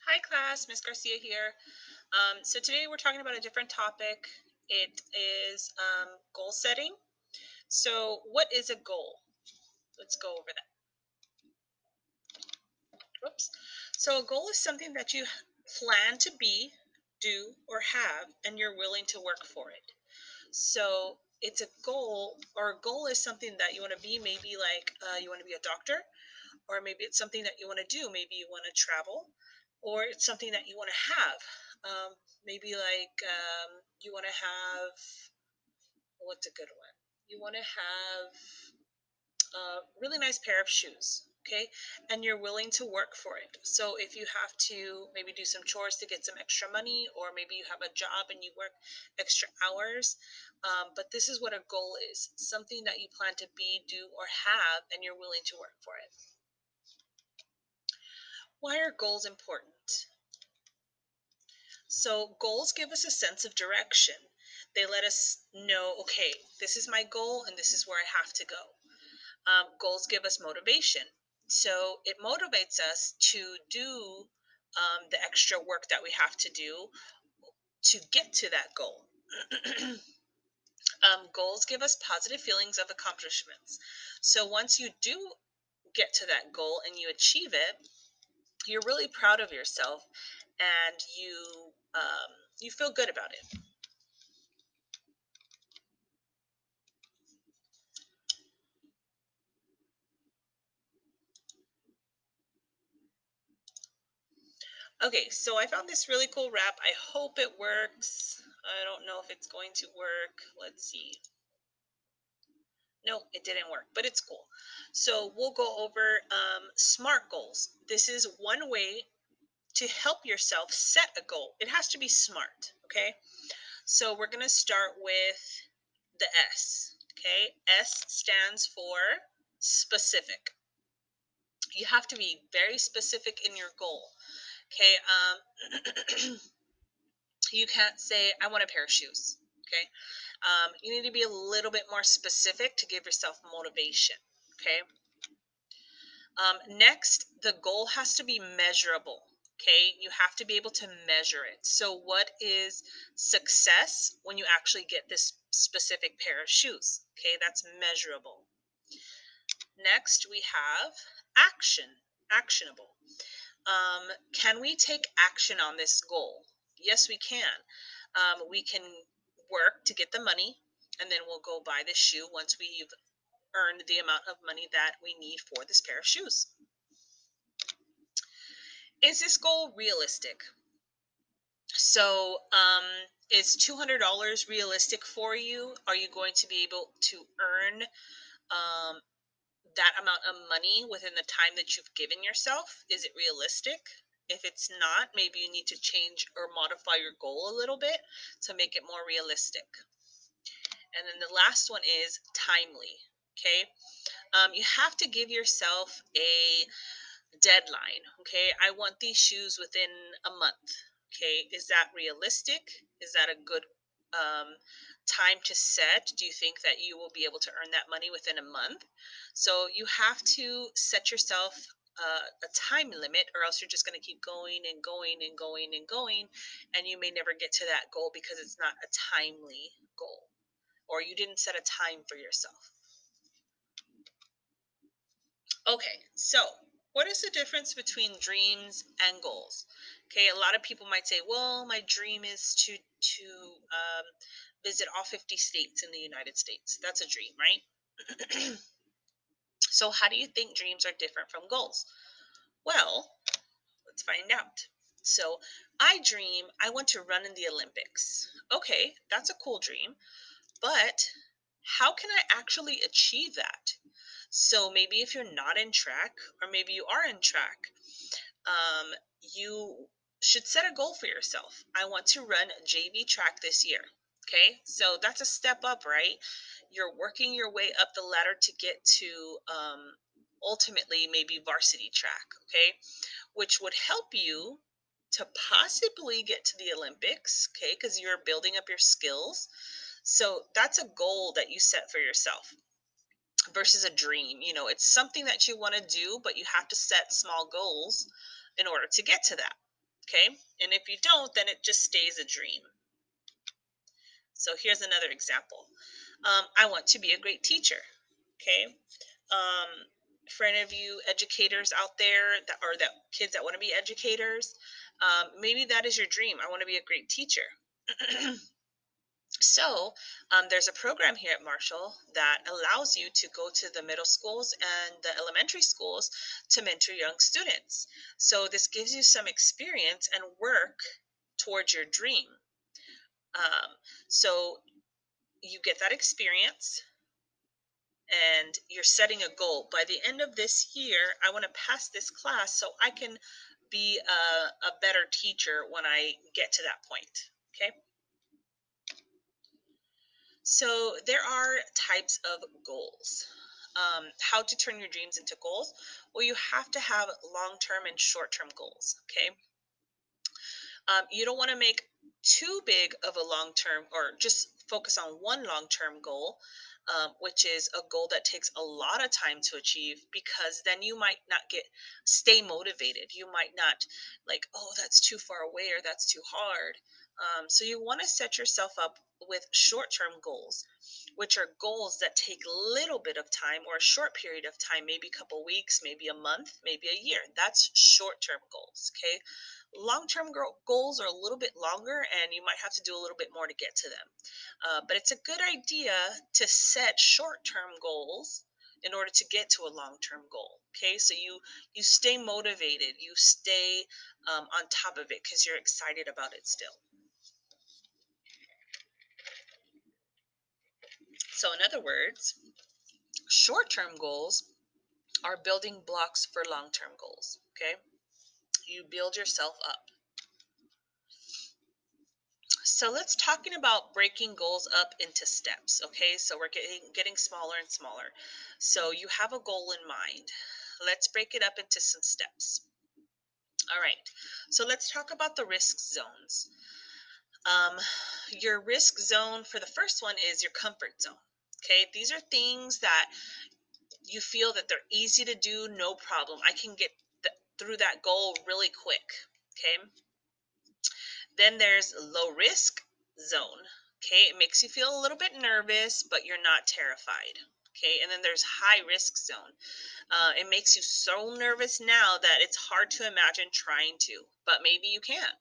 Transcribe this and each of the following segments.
Hi class, Miss Garcia here. So today we're talking about a different topic. It is goal setting. So what is a goal? Let's go over that. Whoops. So a goal is something that you plan to be, do, or have, and you're willing to work for it. So it's a goal, or a goal is something that you want to be. Maybe like you want to be a doctor, or maybe it's something that you want to do. Maybe you want to travel, or it's something that you want to have. Maybe like you want to have, what's a good one? You want to have a really nice pair of shoes, okay? And you're willing to work for it. So if you have to maybe do some chores to get some extra money, or maybe you have a job and you work extra hours, but this is what a goal is: something that you plan to be, do, or have, and you're willing to work for it. Why are goals important? So, goals give us a sense of direction. They let us know, okay, this is my goal and this is where I have to go. Goals give us motivation. So, it motivates us to do the extra work that we have to do to get to that goal. Goals give us positive feelings of accomplishments. So, once you do get to that goal and you achieve it, you're really proud of yourself and you feel good about it. Okay, so I found this really cool wrap. I hope it works. I don't know if it's going to work. Let's see. No, it didn't work, but it's cool. So we'll go over SMART goals. This is one way to help yourself set a goal. It has to be smart, okay? So we're going to start with the S, okay? S stands for specific. You have to be very specific in your goal, okay? You can't say, I want a pair of shoes, okay? You need to be a little bit more specific to give yourself motivation, okay? Next, the goal has to be measurable. Okay, you have to be able to measure it. So, what is success when you actually get this specific pair of shoes? Okay, that's measurable. Next, we have action, actionable. Can we take action on this goal? Yes, we can. We can work to get the money, and then we'll go buy the shoe once we've earned the amount of money that we need for this pair of shoes. Is this goal realistic? So, is $200 realistic for you? Are you going to be able to earn um, that amount of money within the time that you've given yourself? Is it realistic? If it's not, maybe you need to change or modify your goal a little bit to make it more realistic. And then the last one is timely. Okay. You have to give yourself a deadline. Okay, I want these shoes within a month. Okay, is that realistic? Is that a good um, time to set? Do you think that you will be able to earn that money within a month? So you have to set yourself a time limit, or else you're just going to keep going and going and going and going, and you may never get to that goal because it's not a timely goal, or you didn't set a time for yourself. Okay, so what is the difference between dreams and goals? Okay, a lot of people might say, "Well, my dream is to visit all 50 states in the United States." That's a dream, right? So, how do you think dreams are different from goals? Well, let's find out. So, I dream I want to run in the Olympics. Okay, that's a cool dream, but how can I actually achieve that? So maybe if you're not in track, or maybe you are in track, um, you should set a goal for yourself. I want to run JV track this year. Okay, so that's a step up, right? You're working your way up the ladder to get to ultimately maybe varsity track, okay, which would help you to possibly get to the Olympics, okay, because you're building up your skills. So that's a goal that you set for yourself versus a dream. It's something that you want to do, but you have to set small goals in order to get to that. Okay. And if you don't, then it just stays a dream. So here's another example. I want to be a great teacher. Okay. Um, for any of you educators out there that or that kids that want to be educators, maybe that is your dream. I want to be a great teacher. So, there's a program here at Marshall that allows you to go to the middle schools and the elementary schools to mentor young students. So, this gives you some experience and work towards your dream. Um, so, you get that experience and you're setting a goal. By the end of this year, I want to pass this class so I can be a better teacher when I get to that point. Okay. So there are types of goals. How to turn your dreams into goals? Well, you have to have long term and short term goals. Okay. You don't want to make too big of a long term or just focus on one long term goal, which is a goal that takes a lot of time to achieve because then you might not stay motivated. You might not like, oh, that's too far away or that's too hard. So you want to set yourself up with short term goals, which are goals that take a little bit of time or a short period of time, maybe a couple weeks, maybe a month, maybe a year. That's short term goals. Okay. Long term goals are a little bit longer and you might have to do a little bit more to get to them. But it's a good idea to set short term goals in order to get to a long term goal. Okay. So you stay motivated, you stay on top of it because you're excited about it still. So, in other words, short term goals are building blocks for long term goals. Okay. You build yourself up. So let's talking about breaking goals up into steps. Okay. So we're getting smaller and smaller. So you have a goal in mind. Let's break it up into some steps. All right. So let's talk about the risk zones. Um, your risk zone for the first one is your comfort zone. Okay. These are things that you feel that they're easy to do, no problem. I can get through that goal really quick. Okay. Then there's low risk zone. Okay. It makes you feel a little bit nervous, but you're not terrified. Okay. And then there's high risk zone. It makes you so nervous now that it's hard to imagine trying to, but maybe you can.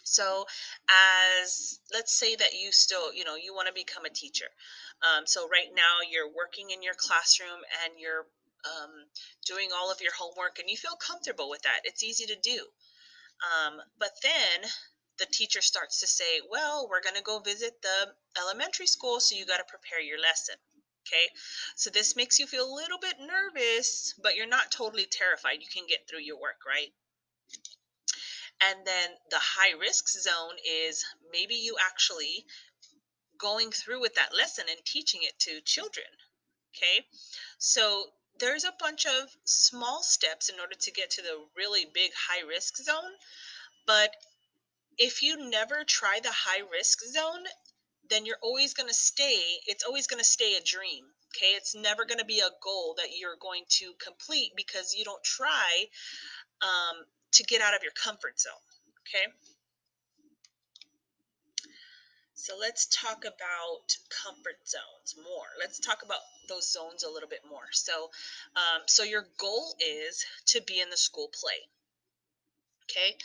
So, as let's say that you still, you want to become a teacher. So, right now you're working in your classroom and you're doing all of your homework and you feel comfortable with that. It's easy to do. But then the teacher starts to say, well, we're going to go visit the elementary school, so you got to prepare your lesson. Okay. So this makes you feel a little bit nervous, but you're not totally terrified. You can get through your work, right? And then the high risk zone is maybe you actually going through with that lesson and teaching it to children. Okay. So there's a bunch of small steps in order to get to the really big high risk zone. But if you never try the high risk zone, then it's always going to stay a dream. Okay. It's never going to be a goal that you're going to complete because you don't try to get out of your comfort zone. Okay. So let's talk about comfort zones more. Let's talk about those zones a little bit more. So your goal is to be in the school play. Okay.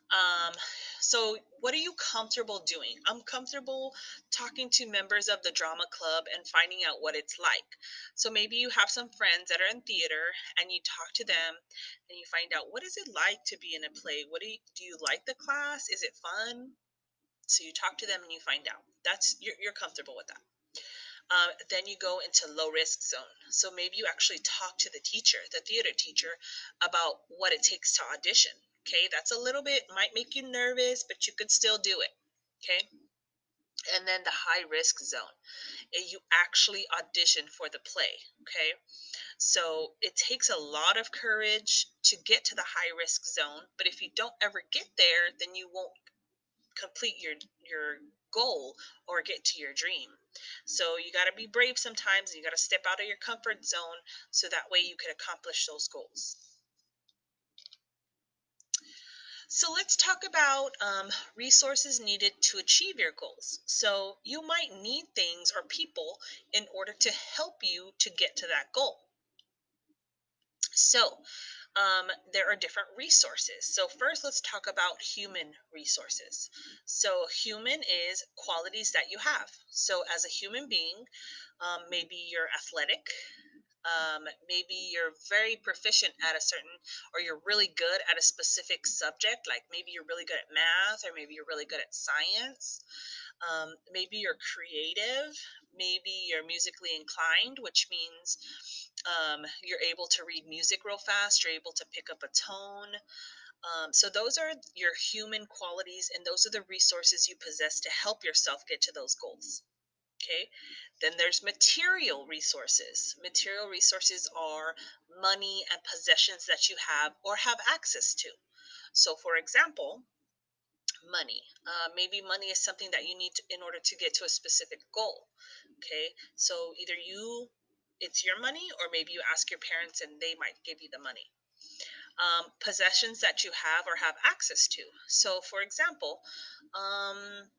Um, so what are you comfortable doing? I'm comfortable talking to members of the drama club and finding out what it's like. So maybe you have some friends that are in theater and you talk to them and you find out what is it like to be in a play? Do you like the class? Is it fun? So you talk to them and you find out. You're comfortable with that. Then you go into low risk zone. So maybe you actually talk to the teacher, the theater teacher, about what it takes to audition. Okay, that's a little bit might make you nervous, but you could still do it. Okay, and then the high risk zone. You actually audition for the play. Okay, so it takes a lot of courage to get to the high risk zone, but if you don't ever get there, then you won't complete your goal or get to your dream. So you got to be brave sometimes. You got to step out of your comfort zone so that way you can accomplish those goals. So let's talk about resources needed to achieve your goals. So you might need things or people in order to help you to get to that goal. So there are different resources. So first, let's talk about human resources. So human is qualities that you have. So as a human being, maybe you're athletic. Maybe you're very proficient at a certain, or you're really good at a specific subject, like maybe you're really good at math, or maybe you're really good at science. Maybe you're creative. Maybe you're musically inclined, which means you're able to read music real fast, you're able to pick up a tone. So, those are your human qualities, and those are the resources you possess to help yourself get to those goals. Okay. Then there's material resources. Material resources are money and possessions that you have or have access to. So, for example, money. Maybe money is something that you need in order to get to a specific goal. Okay. So, either it's your money, or maybe you ask your parents and they might give you the money. Possessions that you have or have access to. So, for example, um,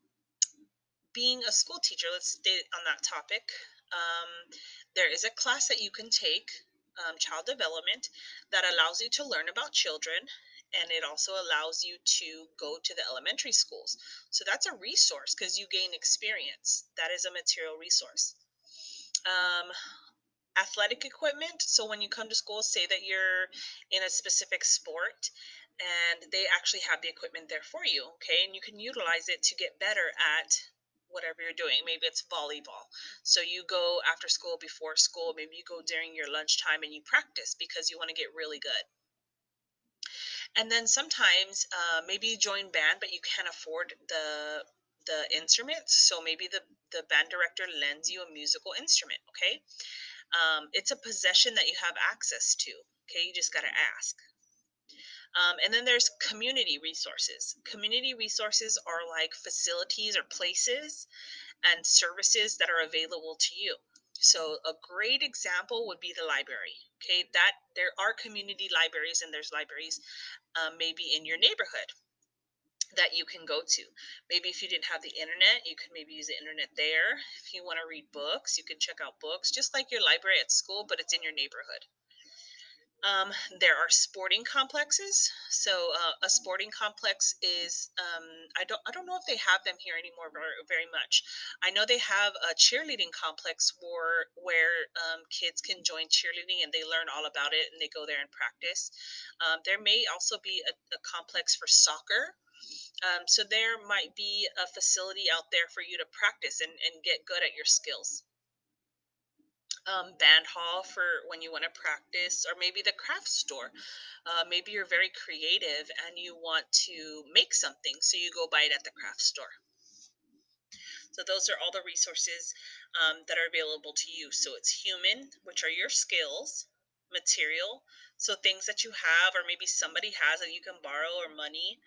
being a school teacher, let's stay on that topic. There is a class that you can take, child development, that allows you to learn about children, and it also allows you to go to the elementary schools. So that's a resource because you gain experience. That is a material resource. Um, Athletic equipment. So when you come to school, say that you're in a specific sport and they actually have the equipment there for you, okay? And you can utilize it to get better at whatever you're doing. Maybe it's volleyball. So you go after school, before school, maybe you go during your lunchtime and you practice because you want to get really good. And then sometimes maybe you join band, but you can't afford the instruments. So maybe the band director lends you a musical instrument, okay? It's a possession that you have access to. Okay, you just got to ask. And then there's community resources. Community resources are like facilities or places and services that are available to you. So a great example would be the library. Okay, that there are community libraries, and there's libraries maybe in your neighborhood that you can go to. Maybe if you didn't have the internet, you could maybe use the internet there. If you want to read books, you can check out books, just like your library at school, but it's in your neighborhood. There are sporting complexes. So a sporting complex is I don't know if they have them here anymore very much. I know they have a cheerleading complex where kids can join cheerleading and they learn all about it and they go there and practice. There may also be a complex for soccer. So there might be a facility out there for you to practice and get good at your skills. Band hall for when you want to practice, or maybe the craft store. Maybe you're very creative and you want to make something, so you go buy it at the craft store. So those are all the resources that are available to you. So it's human, which are your skills; material, so things that you have or maybe somebody has that you can borrow, or money.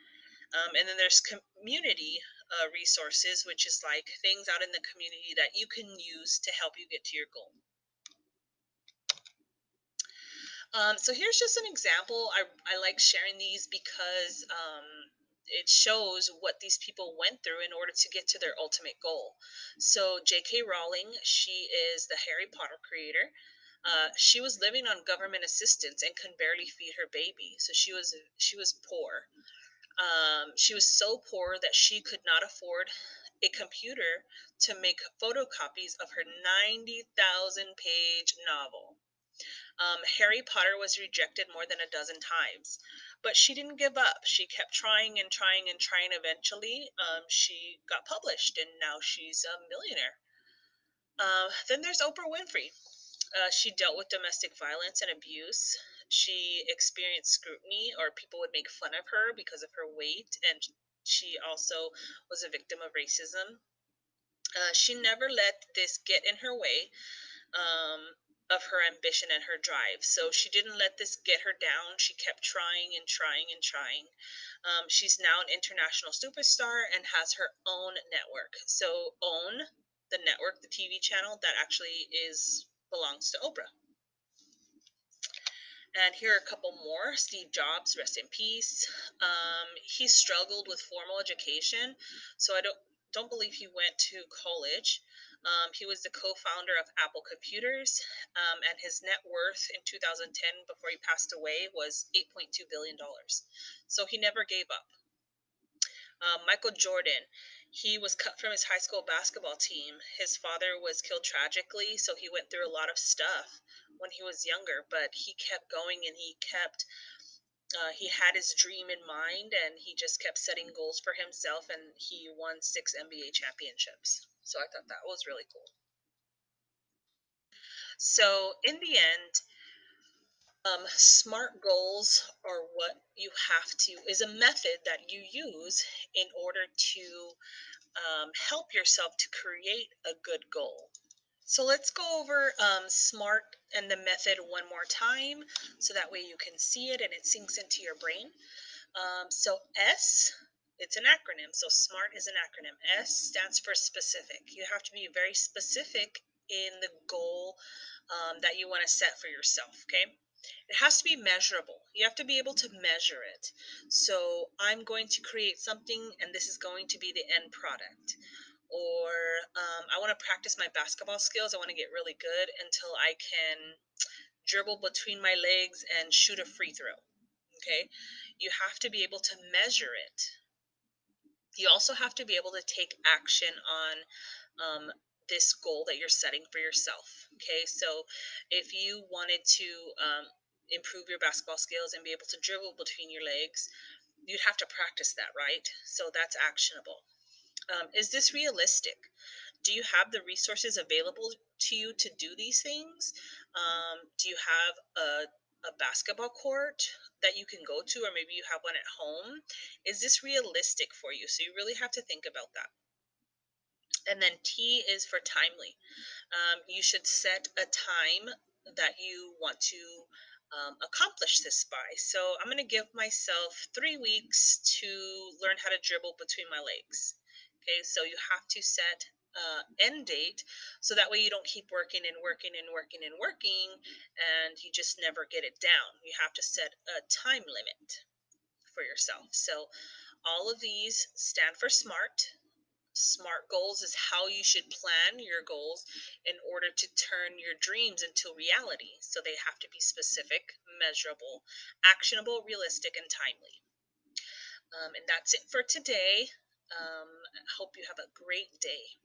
And then there's community resources, which is like things out in the community that you can use to help you get to your goal. So here's just an example. I like sharing these because it shows what these people went through in order to get to their ultimate goal. So J.K. Rowling, she is the Harry Potter creator. She was living on government assistance and could barely feed her baby. So she was poor. She was so poor that she could not afford a computer to make photocopies of her 90,000 page novel. Harry Potter was rejected more than a dozen times, but she didn't give up. She kept trying and trying and trying. Eventually, she got published, and now she's a millionaire. Then there's Oprah Winfrey. She dealt with domestic violence and abuse. She experienced scrutiny, or people would make fun of her because of her weight, and she also was a victim of racism. She never let this get in her way of her ambition and her drive. So she didn't let this get her down. She kept trying and trying and trying. She's now an international superstar and has her own network. So OWN, the network, the TV channel that actually is belongs to Oprah. And here are a couple more. Steve Jobs, rest in peace. He struggled with formal education, so I don't believe he went to college. He was the co-founder of Apple Computers, and his net worth in 2010, before he passed away, was $8.2 billion. So he never gave up. Michael Jordan, he was cut from his high school basketball team. His father was killed tragically, so he went through a lot of stuff when he was younger, but he kept going and he had his dream in mind, and he just kept setting goals for himself, and he won 6 NBA championships. So I thought that was really cool. So in the end, SMART goals are what you have to is a method that you use in order to help yourself to create a good goal. So let's go over SMART and the method one more time so that way you can see it and it sinks into your brain. So S, it's an acronym. So SMART is an acronym. S stands for specific. You have to be very specific in the goal that you want to set for yourself. Okay. It has to be measurable. You have to be able to measure it. So I'm going to create something, and this is going to be the end product. Or I want to practice my basketball skills. I want to get really good until I can dribble between my legs and shoot a free throw. Okay. You have to be able to measure it. You also have to be able to take action on this goal that you're setting for yourself. Okay. So if you wanted to improve your basketball skills and be able to dribble between your legs, you'd have to practice that, right? So that's actionable. Is this realistic? Do you have the resources available to you to do these things? Do you have a basketball court that you can go to, or maybe you have one at home? Is this realistic for you? So you really have to think about that. And then T is for timely. You should set a time that you want to accomplish this by. So I'm going to give myself 3 weeks to learn how to dribble between my legs. Okay, so you have to set end date so that way you don't keep working and working and working and working and you just never get it down. You have to set a time limit for yourself. So all of these stand for SMART. SMART goals is how you should plan your goals in order to turn your dreams into reality. So they have to be specific, measurable, actionable, realistic, and timely. And that's it for today. I hope you have a great day.